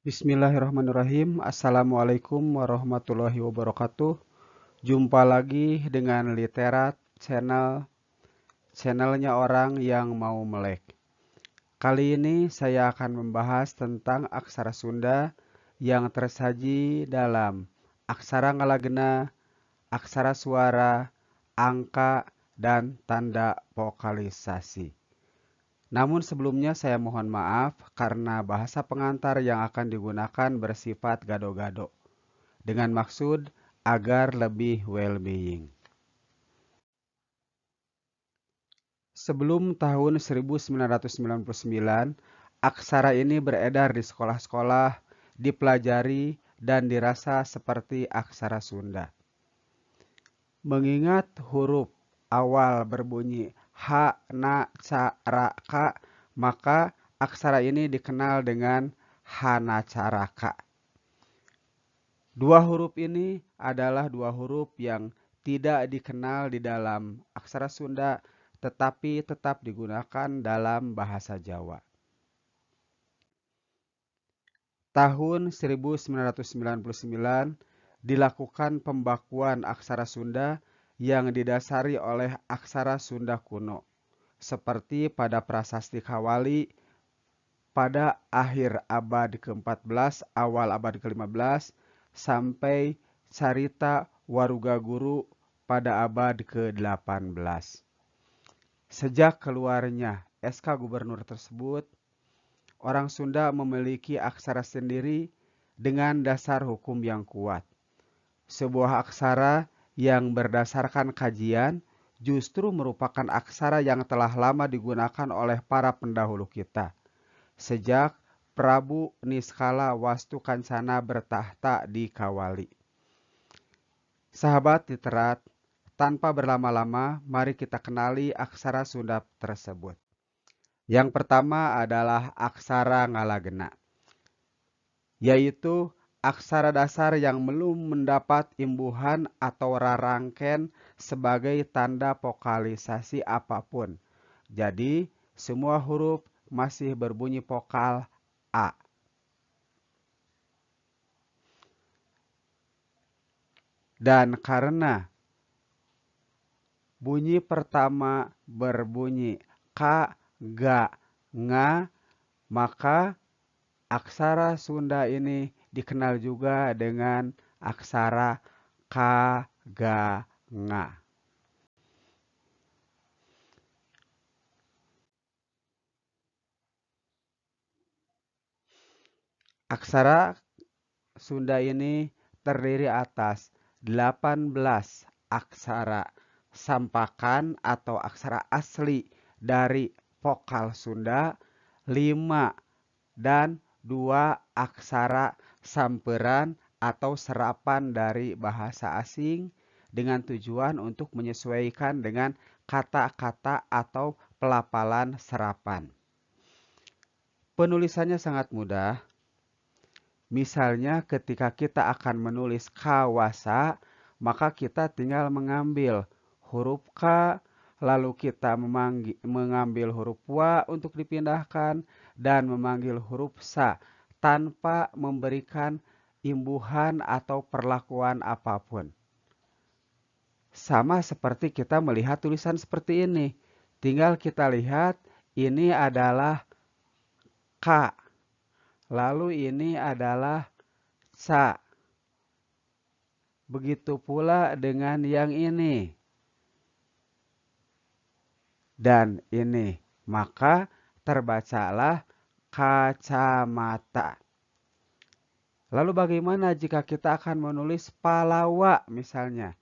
Bismillahirrahmanirrahim. Assalamualaikum warahmatullahi wabarakatuh. Jumpa lagi dengan Literat channelnya orang yang mau melek. Kali ini saya akan membahas tentang aksara Sunda yang tersaji dalam aksara ngalagena, aksara suara, angka, dan tanda vokalisasi. Namun sebelumnya saya mohon maaf karena bahasa pengantar yang akan digunakan bersifat gado-gado, dengan maksud agar lebih well-being. Sebelum tahun 1999, aksara ini beredar di sekolah-sekolah, dipelajari, dan dirasa seperti aksara Sunda. Mengingat huruf awal berbunyi H, Na, Ca, Ra, Ka, maka aksara ini dikenal dengan Hanacaraka. Dua huruf ini adalah dua huruf yang tidak dikenal di dalam aksara Sunda, tetapi tetap digunakan dalam bahasa Jawa. Tahun 1999 dilakukan pembakuan aksara Sunda yang didasari oleh aksara Sunda kuno, seperti pada prasasti Kawali pada akhir abad ke-14, awal abad ke-15, sampai carita Warugaguru pada abad ke-18. Sejak keluarnya SK Gubernur tersebut, orang Sunda memiliki aksara sendiri dengan dasar hukum yang kuat. Sebuah aksara yang berdasarkan kajian justru merupakan aksara yang telah lama digunakan oleh para pendahulu kita. Sejak Prabu Niskala Wastu Kancana bertahta di Kawali. Sahabat Literat, tanpa berlama-lama, mari kita kenali aksara Sunda tersebut. Yang pertama adalah aksara ngalagena, yaitu aksara dasar yang belum mendapat imbuhan atau rarangken sebagai tanda vokalisasi apapun. Jadi, semua huruf masih berbunyi vokal A. Dan karena bunyi pertama berbunyi K, Ga, Nga, maka aksara Sunda ini dikenal juga dengan aksara K, Ga, Nga. Aksara Sunda ini terdiri atas 18 aksara sampakan atau aksara asli dari vokal Sunda, 5 dan 2 aksara samperan atau serapan dari bahasa asing dengan tujuan untuk menyesuaikan dengan kata-kata atau pelafalan serapan. Penulisannya sangat mudah. Misalnya ketika kita akan menulis kawasa, maka kita tinggal mengambil huruf K, lalu kita mengambil huruf Wa untuk dipindahkan, dan memanggil huruf Sa tanpa memberikan imbuhan atau perlakuan apapun. Sama seperti kita melihat tulisan seperti ini. Tinggal kita lihat ini adalah K. Lalu ini adalah Sa. Begitu pula dengan yang ini. Dan ini. Maka terbacalah kacamata. Lalu bagaimana jika kita akan menulis Palawa misalnya?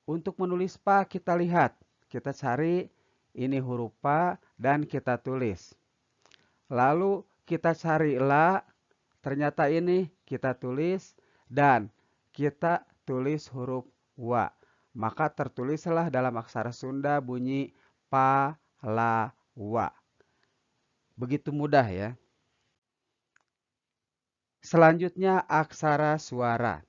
Untuk menulis Pa kita lihat. Kita cari ini huruf Pa dan kita tulis. Lalu kita cari La, ternyata ini kita tulis, dan kita tulis huruf Wa. Maka tertulislah dalam aksara Sunda bunyi Palawa. Begitu mudah ya. Selanjutnya aksara suara.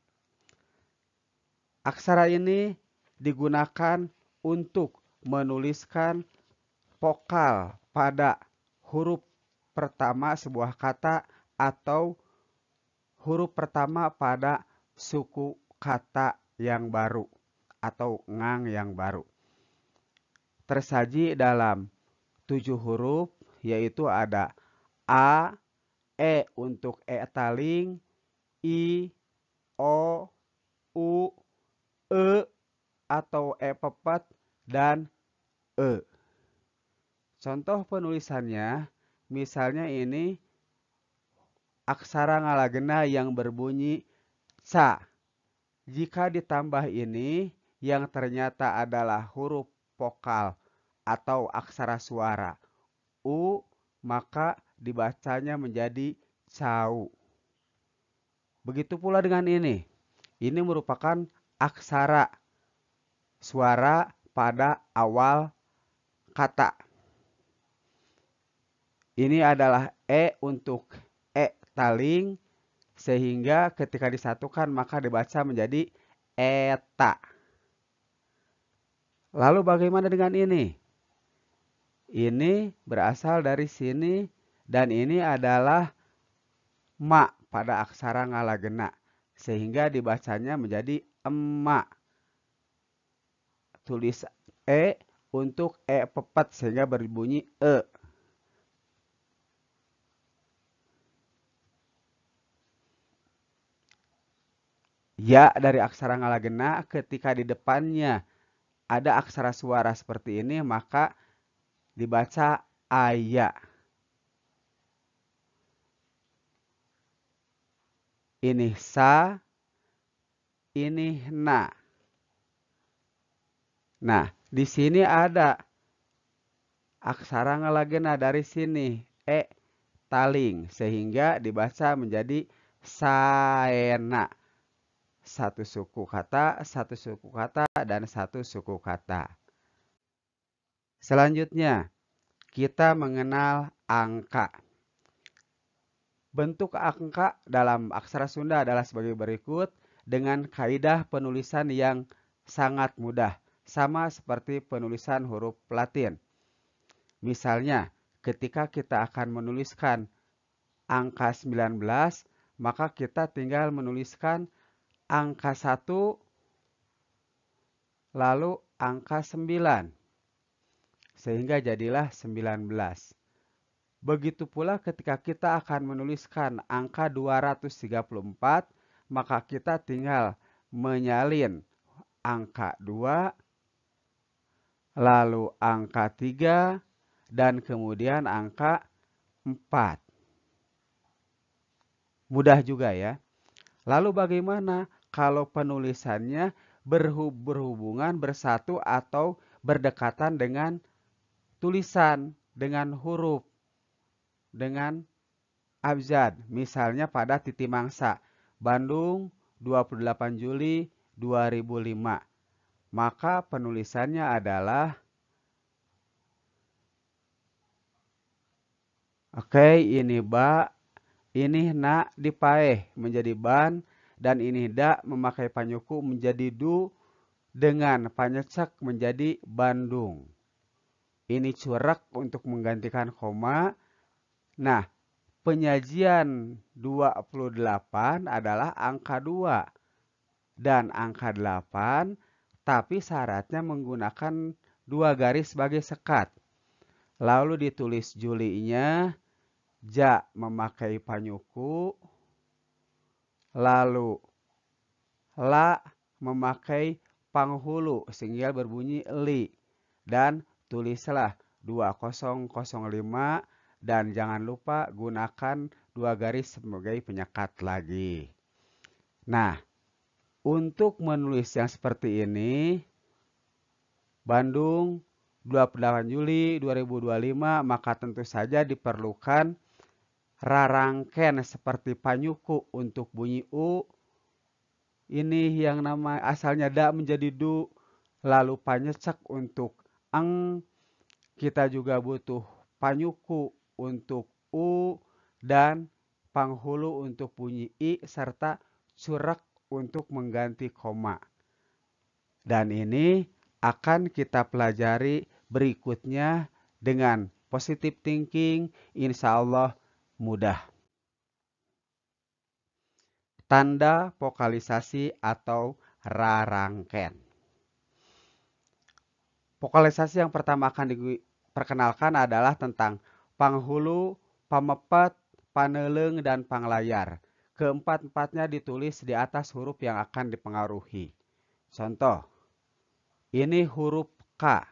Aksara ini digunakan untuk menuliskan vokal pada huruf pertama sebuah kata atau huruf pertama pada suku kata yang baru atau ngang yang baru. Tersaji dalam 7 huruf, yaitu ada A, E untuk E taling, I, O, U, E atau E pepet, dan E. Contoh penulisannya, misalnya ini aksara ngalagena yang berbunyi ca. Jika ditambah ini yang ternyata adalah huruf vokal atau aksara suara U, maka dibacanya menjadi cau. Begitu pula dengan ini. Ini merupakan aksara suara pada awal kata. Ini adalah E untuk E taling, sehingga ketika disatukan maka dibaca menjadi eta. Lalu bagaimana dengan ini? Ini berasal dari sini dan ini adalah ma pada aksara ngalagena, sehingga dibacanya menjadi emak. Tulis E untuk E pepet sehingga berbunyi E. Ya dari aksara ngalagena ketika di depannya ada aksara suara seperti ini maka dibaca aya. Ini sa, ini na. Nah, di sini ada aksara ngalagena dari sini E taling sehingga dibaca menjadi saena. Satu suku kata, dan satu suku kata. Selanjutnya, kita mengenal angka. Bentuk angka dalam aksara Sunda adalah sebagai berikut dengan kaidah penulisan yang sangat mudah, sama seperti penulisan huruf Latin. Misalnya, ketika kita akan menuliskan angka 19, maka kita tinggal menuliskan angka 1 lalu angka 9. Sehingga jadilah 19. Begitu pula ketika kita akan menuliskan angka 234, maka kita tinggal menyalin angka 2, lalu angka 3, dan kemudian angka 4. Mudah juga ya. Lalu bagaimana kalau penulisannya berhubungan bersatu atau berdekatan dengan tulisan, dengan huruf, dengan abjad. Misalnya pada titi mangsa, Bandung 28 Juli 2005. Maka penulisannya adalah ini ba, ini na dipaeh menjadi ban, dan ini da memakai panyuku menjadi du, dengan panyecek menjadi Bandung. Ini curak untuk menggantikan koma. Nah, penyajian 28 adalah angka 2 dan angka 8, tapi syaratnya menggunakan 2 garis sebagai sekat. Lalu ditulis Julinya, ja memakai panyuku, lalu la memakai panghulu sehingga berbunyi li, dan tulislah 2005 dan jangan lupa gunakan 2 garis sebagai penyekat lagi. Nah, untuk menulis yang seperti ini, Bandung 28 Juli 2025, maka tentu saja diperlukan rarangken seperti panyuku untuk bunyi U. Ini yang nama asalnya da menjadi du, lalu panyecek untuk eng. Kita juga butuh panyuku untuk U dan panghulu untuk bunyi I serta curak untuk mengganti koma. Dan ini akan kita pelajari berikutnya dengan positive thinking, insya Allah mudah. tanda vokalisasi atau rarangken. Vokalisasi yang pertama akan diperkenalkan adalah tentang panghulu, pamepet, paneleng, dan panglayar. Keempat-empatnya ditulis di atas huruf yang akan dipengaruhi. Contoh, ini huruf K.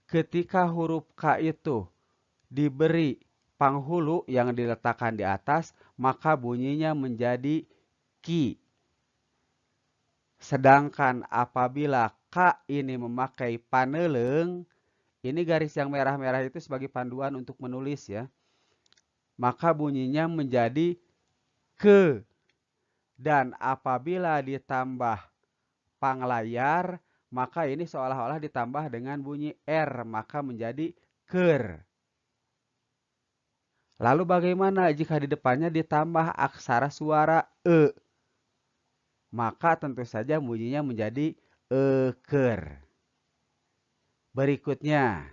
Ketika huruf K itu diberi panghulu yang diletakkan di atas, maka bunyinya menjadi ki. Sedangkan apabila K ini memakai paneleng, ini garis yang merah-merah itu sebagai panduan untuk menulis ya. Maka bunyinya menjadi ke. Dan apabila ditambah panglayar, maka ini seolah-olah ditambah dengan bunyi R, maka menjadi ker. Lalu bagaimana jika di depannya ditambah aksara suara E? Maka tentu saja bunyinya menjadi eker. Berikutnya,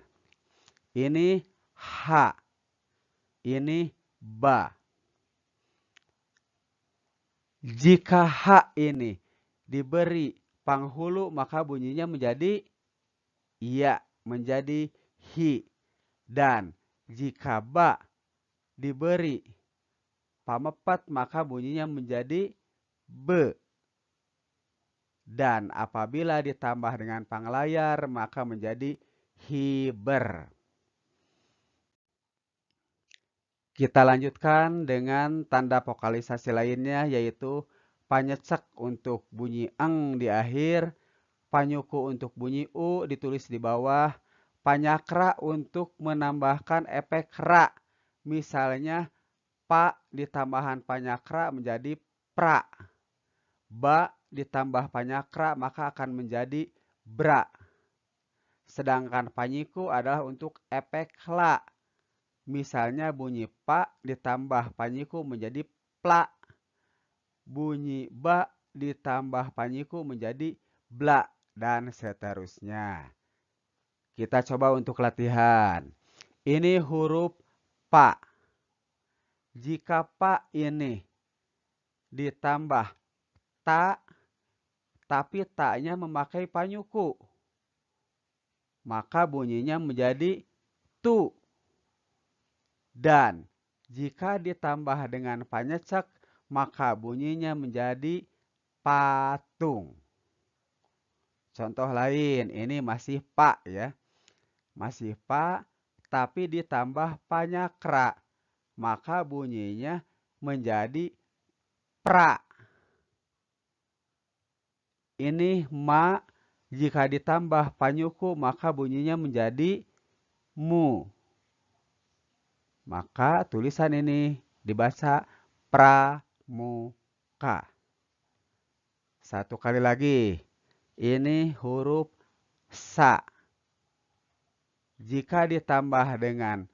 ini H, ini ba. Jika H ini diberi panghulu, maka bunyinya menjadi iya, menjadi hi. Dan jika ba diberi pamepet, maka bunyinya menjadi be. Dan apabila ditambah dengan panglayar, maka menjadi hiber. Kita lanjutkan dengan tanda vokalisasi lainnya, yaitu panyecek untuk bunyi eng di akhir, panyuku untuk bunyi u ditulis di bawah, panyakra untuk menambahkan efek ra. Misalnya, pa ditambahan panyakra menjadi pra. Ba ditambah panyakra maka akan menjadi bra. Sedangkan panyiku adalah untuk efek la. Misalnya bunyi pa ditambah panyiku menjadi pla. Bunyi ba ditambah panyiku menjadi bla. Dan seterusnya. Kita coba untuk latihan. Ini huruf pa. Jika pa ini ditambah ta, tapi ta-nya memakai panyuku, maka bunyinya menjadi tu. Dan jika ditambah dengan panyecek, maka bunyinya menjadi patung. Contoh lain, ini masih pa ya. Masih pa, tapi ditambah panyakra, maka bunyinya menjadi pra. Ini ma, jika ditambah panyuku, maka bunyinya menjadi mu. Maka tulisan ini dibaca pramuka. Satu kali lagi. Ini huruf sa. Jika ditambah dengan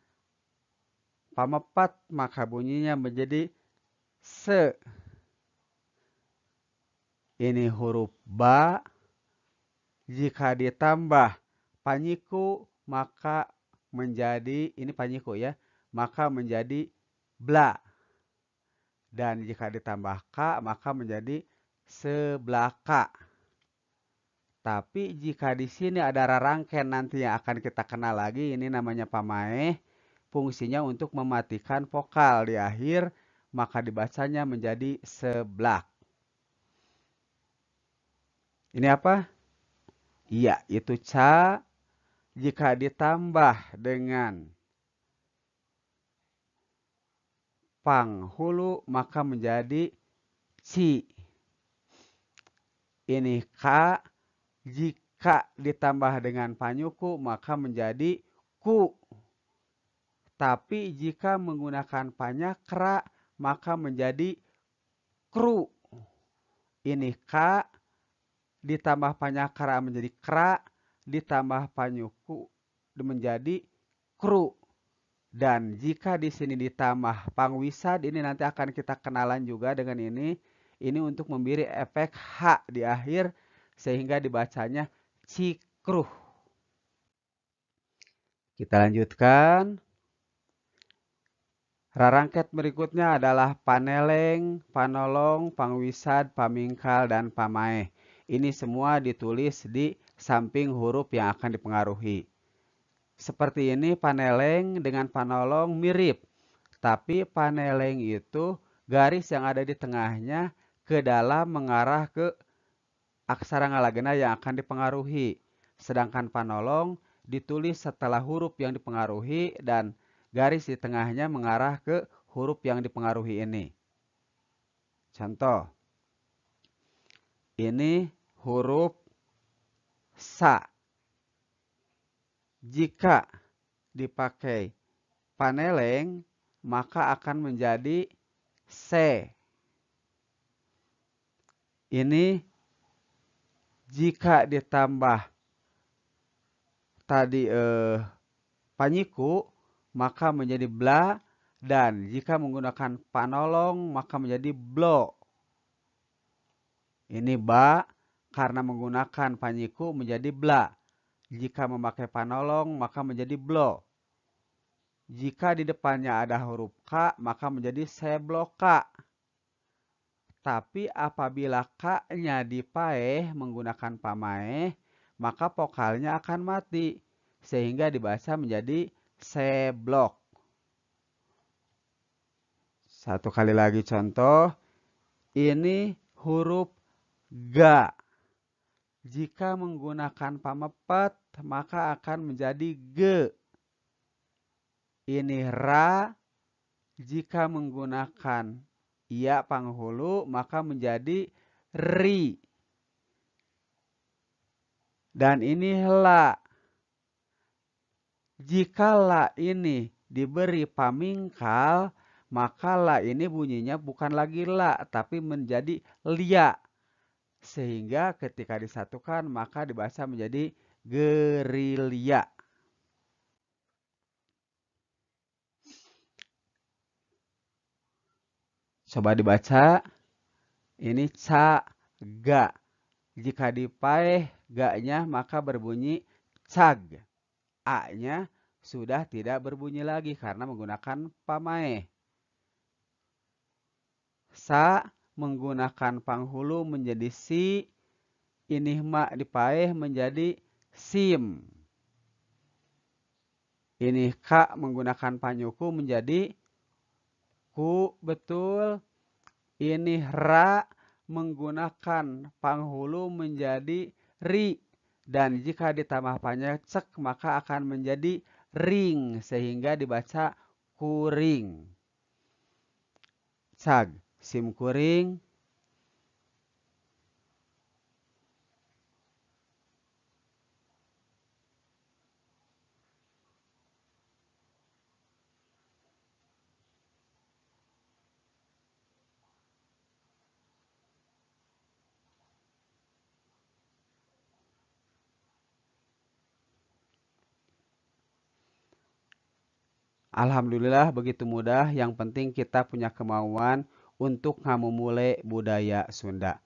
pamepet, maka bunyinya menjadi se. Ini huruf ba. Jika ditambah panyiku, maka menjadi, ini panyiku ya, maka menjadi bla. Dan jika ditambah ka, maka menjadi seblaka. Tapi jika di sini ada rarangken nanti yang akan kita kenal lagi, ini namanya pamaeh. Fungsinya untuk mematikan vokal di akhir, maka dibacanya menjadi seblak. Ini apa? Iya, itu ca. Jika ditambah dengan panghulu, maka menjadi ci. Ini ka. Jika ditambah dengan panyuku, maka menjadi ku. Tapi jika menggunakan panyakra, maka menjadi kru. Ini ka. Ditambah panyakra menjadi kra. Ditambah panyuku menjadi kru. Dan jika di sini ditambah pangwisad, ini nanti akan kita kenalan juga dengan ini. Ini untuk memberi efek H di akhir, sehingga dibacanya cikruh. Kita lanjutkan. Rarangket berikutnya adalah paneleng, panolong, pangwisad, pamingkal, dan pamaeh. Ini semua ditulis di samping huruf yang akan dipengaruhi. Seperti ini paneleng dengan panolong mirip. Tapi paneleng itu garis yang ada di tengahnya ke dalam mengarah ke aksara ngalagena yang akan dipengaruhi. Sedangkan panolong ditulis setelah huruf yang dipengaruhi dan garis di tengahnya mengarah ke huruf yang dipengaruhi ini. Contoh, ini huruf sa. Jika dipakai paneleng, maka akan menjadi se. Ini jika ditambah tadi panyiku, maka menjadi bla, dan jika menggunakan panolong maka menjadi blo. Ini ba karena menggunakan panyiku menjadi bla. Jika memakai panolong maka menjadi blo. Jika di depannya ada huruf K maka menjadi sebloka. Tapi apabila K-nya dipaeh menggunakan pamaeh, maka vokalnya akan mati. Sehingga dibaca menjadi seblok. Satu kali lagi contoh. Ini huruf Ga. Jika menggunakan pamepet, maka akan menjadi Ge. Ini Ra. Jika menggunakan iya panghulu, maka menjadi Ri. Dan ini La. Jika La ini diberi pamingkal, maka La ini bunyinya bukan lagi La, tapi menjadi Lia. Sehingga ketika disatukan, maka dibaca menjadi gerilya. Coba dibaca, ini ca, ga. Jika dipaeh ga-nya, maka berbunyi cag. A-nya sudah tidak berbunyi lagi karena menggunakan pamaeh. Sa menggunakan panghulu menjadi si. Ini ma dipaeh menjadi sim. Ini ka menggunakan panyuku menjadi ku, betul. Ini ra menggunakan panghulu menjadi ri. Dan jika ditambah panjang cek maka akan menjadi ring. Sehingga dibaca kuring. Cag, sim kuring. Alhamdulillah begitu mudah. Yang penting kita punya kemauan untuk ngamumule budaya Sunda.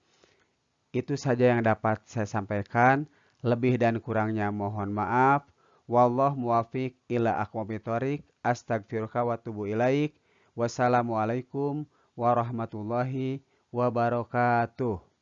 Itu saja yang dapat saya sampaikan. Lebih dan kurangnya mohon maaf. Wallahu muwafiq ila aqwamit thoriq. Astagfiruka wa tubu ilaik. Wassalamualaikum warahmatullahi wabarakatuh.